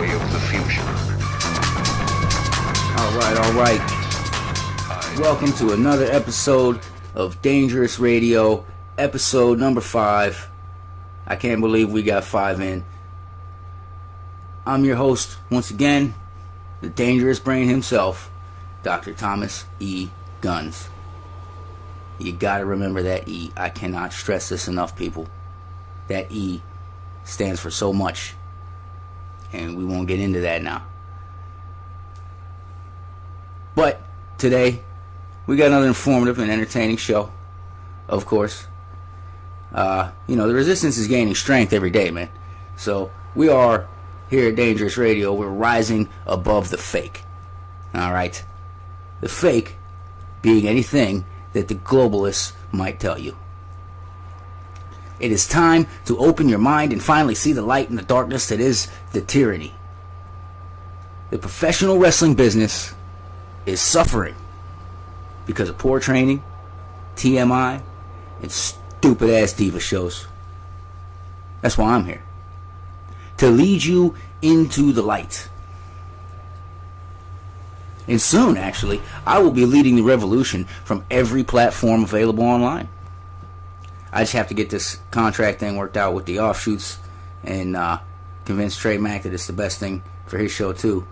way of the future. All right. Welcome to another episode of Dangerous Radio, episode number 5. I can't believe we got 5 in. I'm your host, once again, the dangerous brain himself, Dr. Thomas E Gunnz. You gotta remember that E. I cannot stress this enough, people. That E stands for so much, and we won't get into that now. But today, we got another informative and entertaining show, of course. The resistance is gaining strength every day, man. So we are here at Dangerous Radio. We're rising above the fake. All right, the fake being anything that the globalists might tell you. It is time to open your mind and finally see the light in the darkness that is the tyranny. The professional wrestling business is suffering because of poor training, TMI, and stupid ass diva shows. That's why I'm here. To lead you into the light. And soon, actually, I will be leading the revolution from every platform available online. I just have to get this contract thing worked out with the offshoots and convince Trey Mack that it's the best thing for his show too,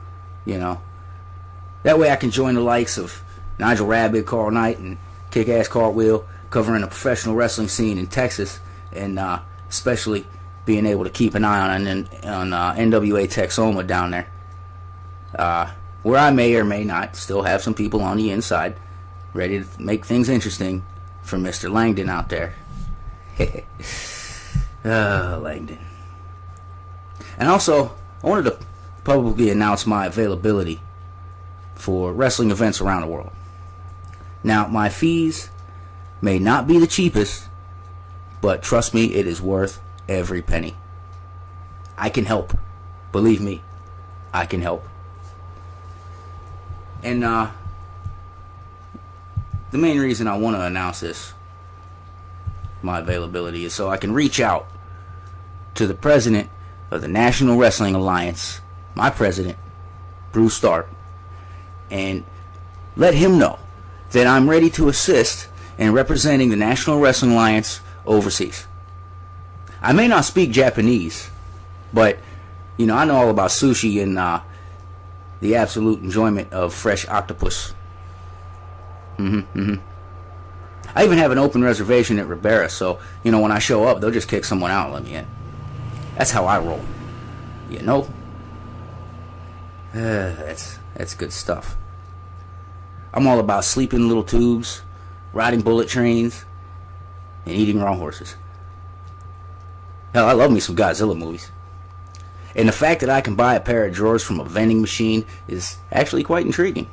That way I can join the likes of Nigel Rabbit, Carl Knight, and Kick-Ass Cartwheel, covering the professional wrestling scene in Texas, and especially being able to keep an eye on NWA Texoma down there, where I may or may not still have some people on the inside ready to make things interesting for Mr. Langdon out there. Langdon. And also, I wanted to publicly announce my availability for wrestling events around the world. Now, my fees may not be the cheapest, but trust me, it is worth every penny. I can help. Believe me, I can help. And the main reason I want to announce this, my availability, is so I can reach out to the president of the National Wrestling Alliance, my president, Bruce Stark, and let him know that I'm ready to assist in representing the National Wrestling Alliance overseas. I may not speak Japanese, but I know all about sushi and the absolute enjoyment of fresh octopus. I even have an open reservation at Ribera, so when I show up, they'll just kick someone out and let me in. That's how I roll. That's good stuff. I'm all about sleeping in little tubes, riding bullet trains, and eating raw horses. Hell, I love me some Godzilla movies. And the fact that I can buy a pair of drawers from a vending machine is actually quite intriguing.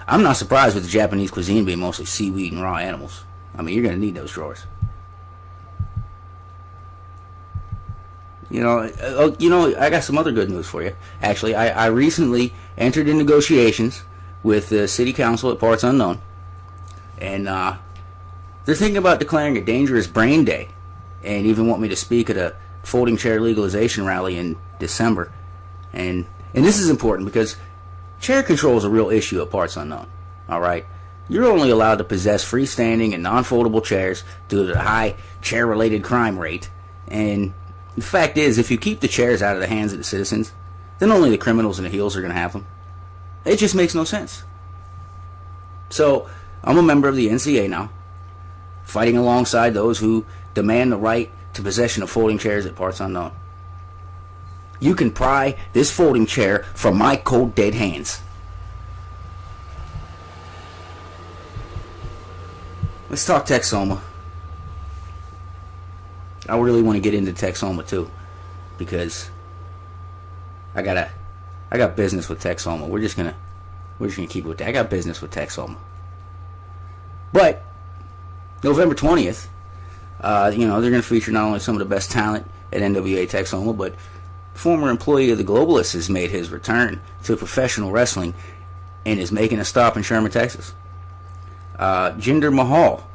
I'm not surprised with the Japanese cuisine being mostly seaweed and raw animals. I mean, you're going to need those drawers. I got some other good news for you. Actually, I recently entered in negotiations with the city council at Parts Unknown. And they're thinking about declaring a dangerous brain day. And even want me to speak at a folding chair legalization rally in December. And this is important because chair control is a real issue at Parts Unknown. Alright? You're only allowed to possess freestanding and non-foldable chairs due to the high chair-related crime rate. And the fact is, if you keep the chairs out of the hands of the citizens, then only the criminals and the heels are going to have them. It just makes no sense. So, I'm a member of the NCA now, fighting alongside those who demand the right to possession of folding chairs at Parts Unknown. You can pry this folding chair from my cold dead hands. Let's talk Texoma. I really want to get into Texoma too, because I got business with Texoma. We're just gonna keep it with that. I got business with Texoma. But November 20th, they're going to feature not only some of the best talent at NWA Texoma, but former employee of the Globalists has made his return to professional wrestling and is making a stop in Sherman, Texas. Jinder Mahal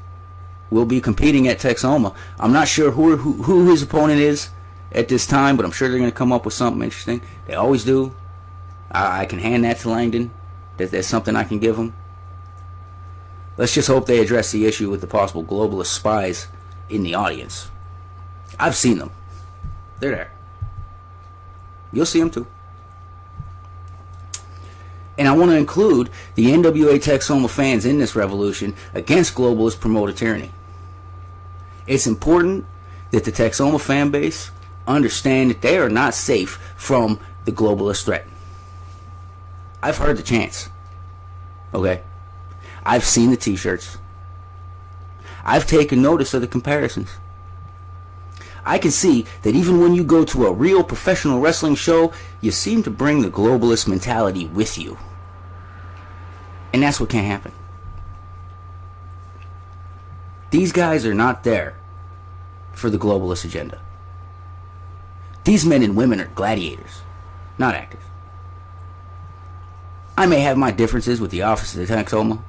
will be competing at Texoma. I'm not sure who his opponent is at this time, but I'm sure they're going to come up with something interesting. They always do. I can hand that to Langdon. That's something I can give him. Let's just hope they address the issue with the possible globalist spies in the audience. I've seen them. They're there. You'll see them too. And I want to include the NWA Texoma fans in this revolution against globalist promoted tyranny. It's important that the Texoma fan base understand that they are not safe from the globalist threat. I've heard the chants. Okay? I've seen the t-shirts. I've taken notice of the comparisons. I can see that even when you go to a real professional wrestling show, you seem to bring the globalist mentality with you. And that's what can't happen. These guys are not there for the globalist agenda. These men and women are gladiators, not actors. I may have my differences with the office of the Texoma,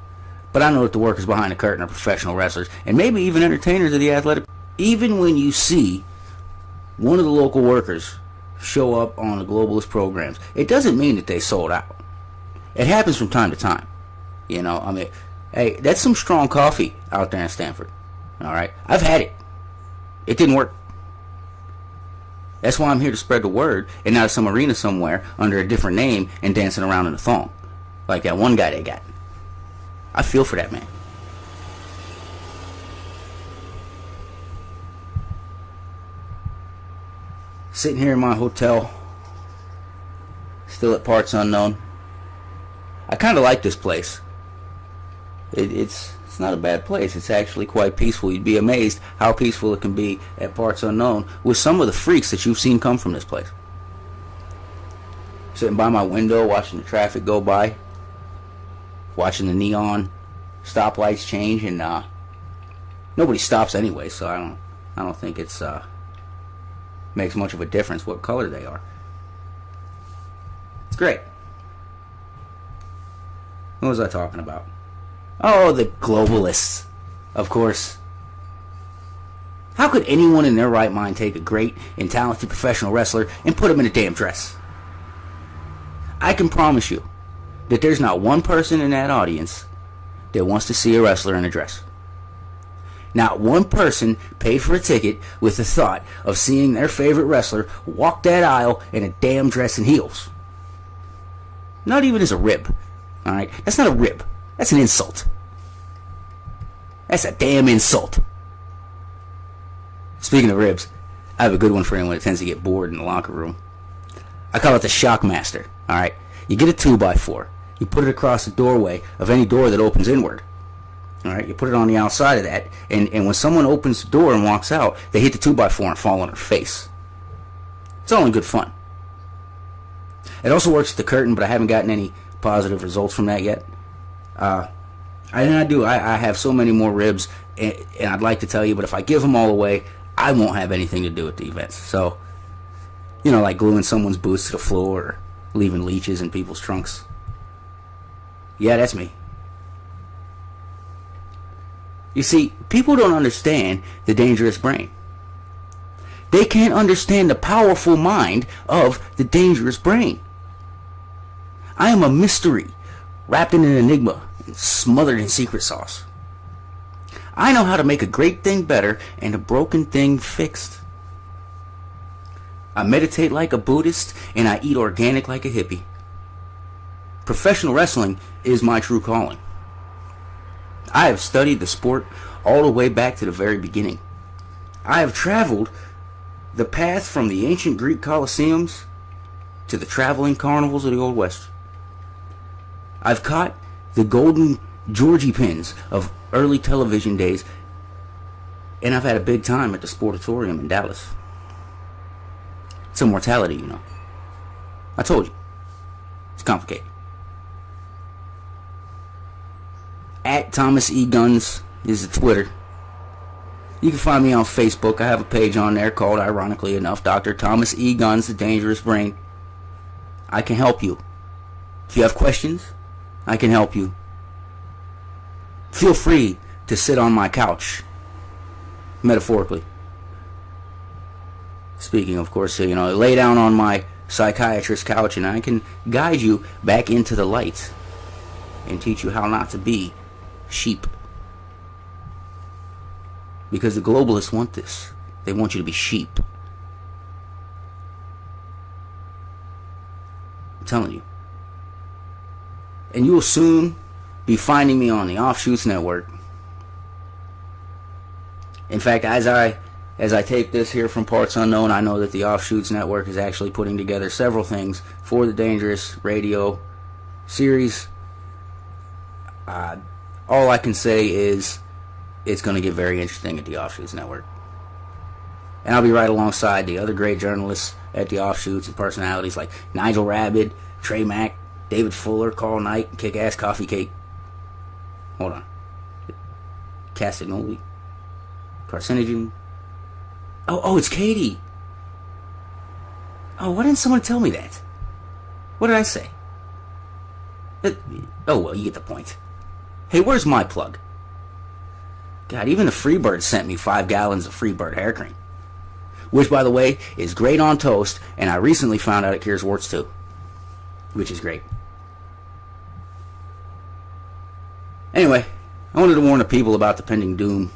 but I know that the workers behind the curtain are professional wrestlers and maybe even entertainers of the athletic. Even when you see one of the local workers show up on the globalist programs, it doesn't mean that they sold out. It happens from time to time. You know, I mean, hey, that's some strong coffee out there in Stanford. All right? I've had it. It didn't work. That's why I'm here to spread the word and not some arena somewhere under a different name and dancing around in a thong. Like that one guy they got. I feel for that man. Sitting here in my hotel, still at parts unknown. I kind of like this place. It's not a bad place. It's actually quite peaceful. You'd be amazed how peaceful it can be at parts unknown with some of the freaks that you've seen come from this place. Sitting by my window, watching the traffic go by, watching the neon stoplights change, and nobody stops anyway, so I don't think it's makes much of a difference what color they are. It's great. What was I talking about? Oh, the globalists, of course. How could anyone in their right mind take a great and talented professional wrestler and put him in a damn dress? I can promise you that there's not one person in that audience that wants to see a wrestler in a dress. Not one person paid for a ticket with the thought of seeing their favorite wrestler walk that aisle in a damn dress and heels. Not even as a rib. Alright? That's not a rib. That's an insult. That's a damn insult. Speaking of ribs, I have a good one for anyone that tends to get bored in the locker room. I call it the Shockmaster. Alright? You get a 2x4. You put it across the doorway of any door that opens inward. Alright? You put it on the outside of that, and when someone opens the door and walks out, they hit the 2x4 and fall on their face. It's all in good fun. It also works at the curtain, but I haven't gotten any positive results from that yet. I have so many more ribs, and I'd like to tell you, but if I give them all away, I won't have anything to do with the events. So, you know, like gluing someone's boots to the floor or leaving leeches in people's trunks. Yeah, that's me. You see, people don't understand the dangerous brain. They can't understand the powerful mind of the dangerous brain. I am a mystery, wrapped in an enigma, and smothered in secret sauce. I know how to make a great thing better and a broken thing fixed. I meditate like a Buddhist, and I eat organic like a hippie. Professional wrestling is my true calling. I have studied the sport all the way back to the very beginning. I have traveled the path from the ancient Greek Colosseums to the traveling carnivals of the Old West. I've caught the golden Georgie pins of early television days, and I've had a big time at the Sportatorium in Dallas. It's immortality, you know. I told you. It's complicated. At Thomas E Gunnz is the Twitter. You can find me on Facebook. I have a page on there called, ironically enough, Dr. Thomas E Gunnz, The Dangerous Brain. I can help you. If you have questions, I can help you. Feel free to sit on my couch, metaphorically. speaking, of course, lay down on my psychiatrist couch and I can guide you back into the light and teach you how not to be sheep. Because the globalists want this. They want you to be sheep. I'm telling you. And you will soon be finding me on the Offshoots Network. In fact, as I tape this here from Parts Unknown, I know that the Offshoots Network is actually putting together several things for the Dangerous Radio series. All I can say is it's going to get very interesting at the Offshoots Network. And I'll be right alongside the other great journalists at the Offshoots and personalities like Nigel Rabbit, Trey Mack, David Fuller, Carl Knight, and Kick-Ass Coffee Cake. Hold on. Castagnoli. Carcinogen. Oh, it's Katy. Oh, why didn't someone tell me that? What did I say? Oh, well, you get the point. Hey, where's my plug? God, even the Freebird sent me 5 gallons of Freebird hair cream. Which, by the way, is great on toast, and I recently found out it cures warts too. Which is great. Anyway, I wanted to warn the people about the pending doom.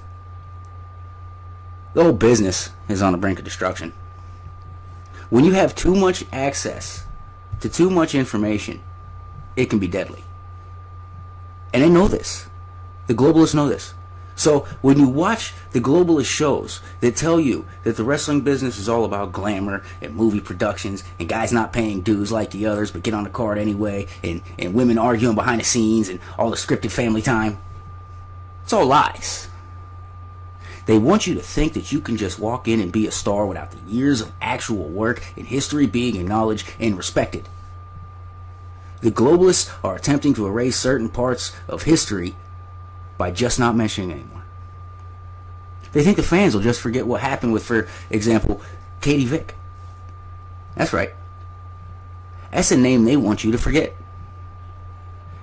The whole business is on the brink of destruction. When you have too much access to too much information, it can be deadly. And they know this. The globalists know this. So when you watch the globalist shows that tell you that the wrestling business is all about glamour and movie productions and guys not paying dues like the others but get on the card anyway, and women arguing behind the scenes and all the scripted family time, it's all lies. They want you to think that you can just walk in and be a star without the years of actual work and history being acknowledged and respected. The globalists are attempting to erase certain parts of history by just not mentioning it anymore. They think the fans will just forget what happened with, for example, Katy Vick. That's right. That's a name they want you to forget.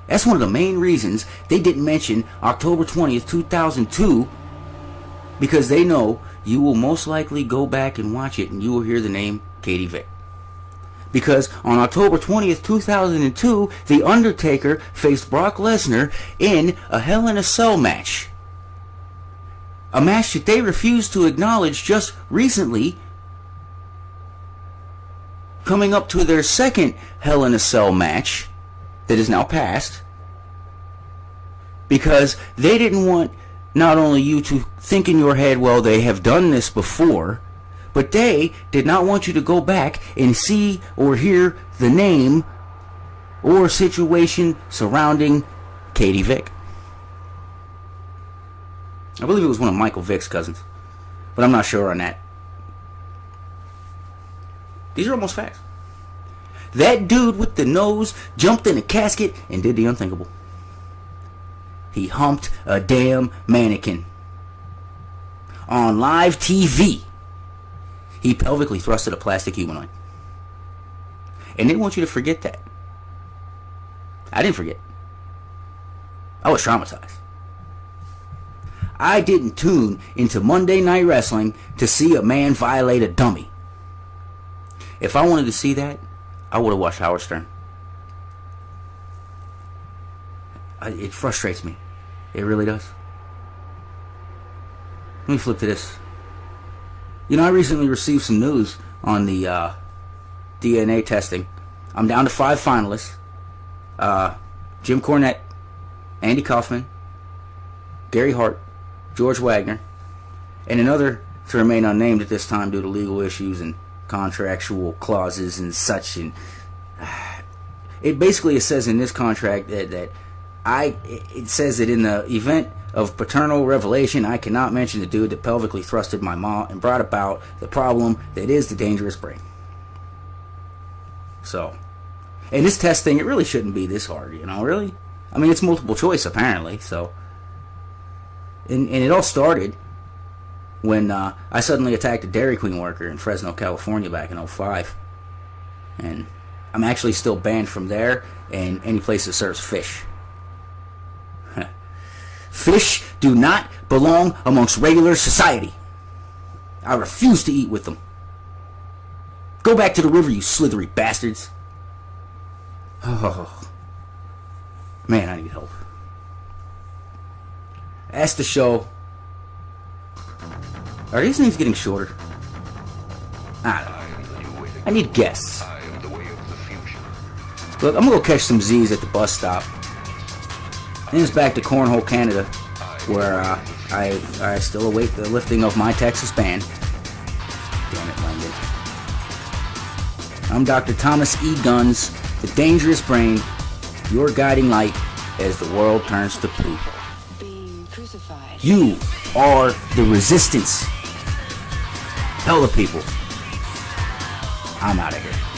That's one of the main reasons they didn't mention October 20th, 2002, because they know you will most likely go back and watch it and you will hear the name Katy Vick. Because on October 20th, 2002, The Undertaker faced Brock Lesnar in a Hell in a Cell match. A match that they refused to acknowledge just recently, coming up to their second Hell in a Cell match that is now past, because they didn't want not only you to think in your head, well, they have done this before, but they did not want you to go back and see or hear the name or situation surrounding Katy Vick. I believe it was one of Michael Vick's cousins, but I'm not sure on that. These are almost facts. That dude with the nose jumped in a casket and did the unthinkable. He humped a damn mannequin. On live TV, he pelvically thrusted a plastic humanoid. And they want you to forget that. I didn't forget. I was traumatized. I didn't tune into Monday Night Wrestling to see a man violate a dummy. If I wanted to see that, I would have watched Howard Stern. It frustrates me. It really does. Let me flip to this. I recently received some news on the DNA testing. I'm down to 5 finalists. Jim Cornette, Andy Kaufman, Gary Hart, George Wagner, and another to remain unnamed at this time due to legal issues and contractual clauses and such. And it basically says in this contract that it says that in the event of paternal revelation, I cannot mention the dude that pelvically thrusted my mom and brought about the problem that is the dangerous brain. So, and this test thing, it really shouldn't be this hard, really. I mean, it's multiple choice apparently. So, and it all started when I suddenly attacked a Dairy Queen worker in Fresno, California back in '05, and I'm actually still banned from there and any place that serves fish. Fish do not belong amongst regular society. I refuse to eat with them. Go back to the river, you slithery bastards. Oh. Man, I need help. That's the show. Are these names getting shorter? I don't know. I need guests. Look, I'm gonna go catch some Z's at the bus stop. Then it's back to Cornhole, Canada, where I still await the lifting of my Texas ban. Damn it, London. I'm Dr. Thomas E Gunnz, the dangerous brain, your guiding light as the world turns to poop. Being crucified. You are the resistance. Tell the people. I'm out of here.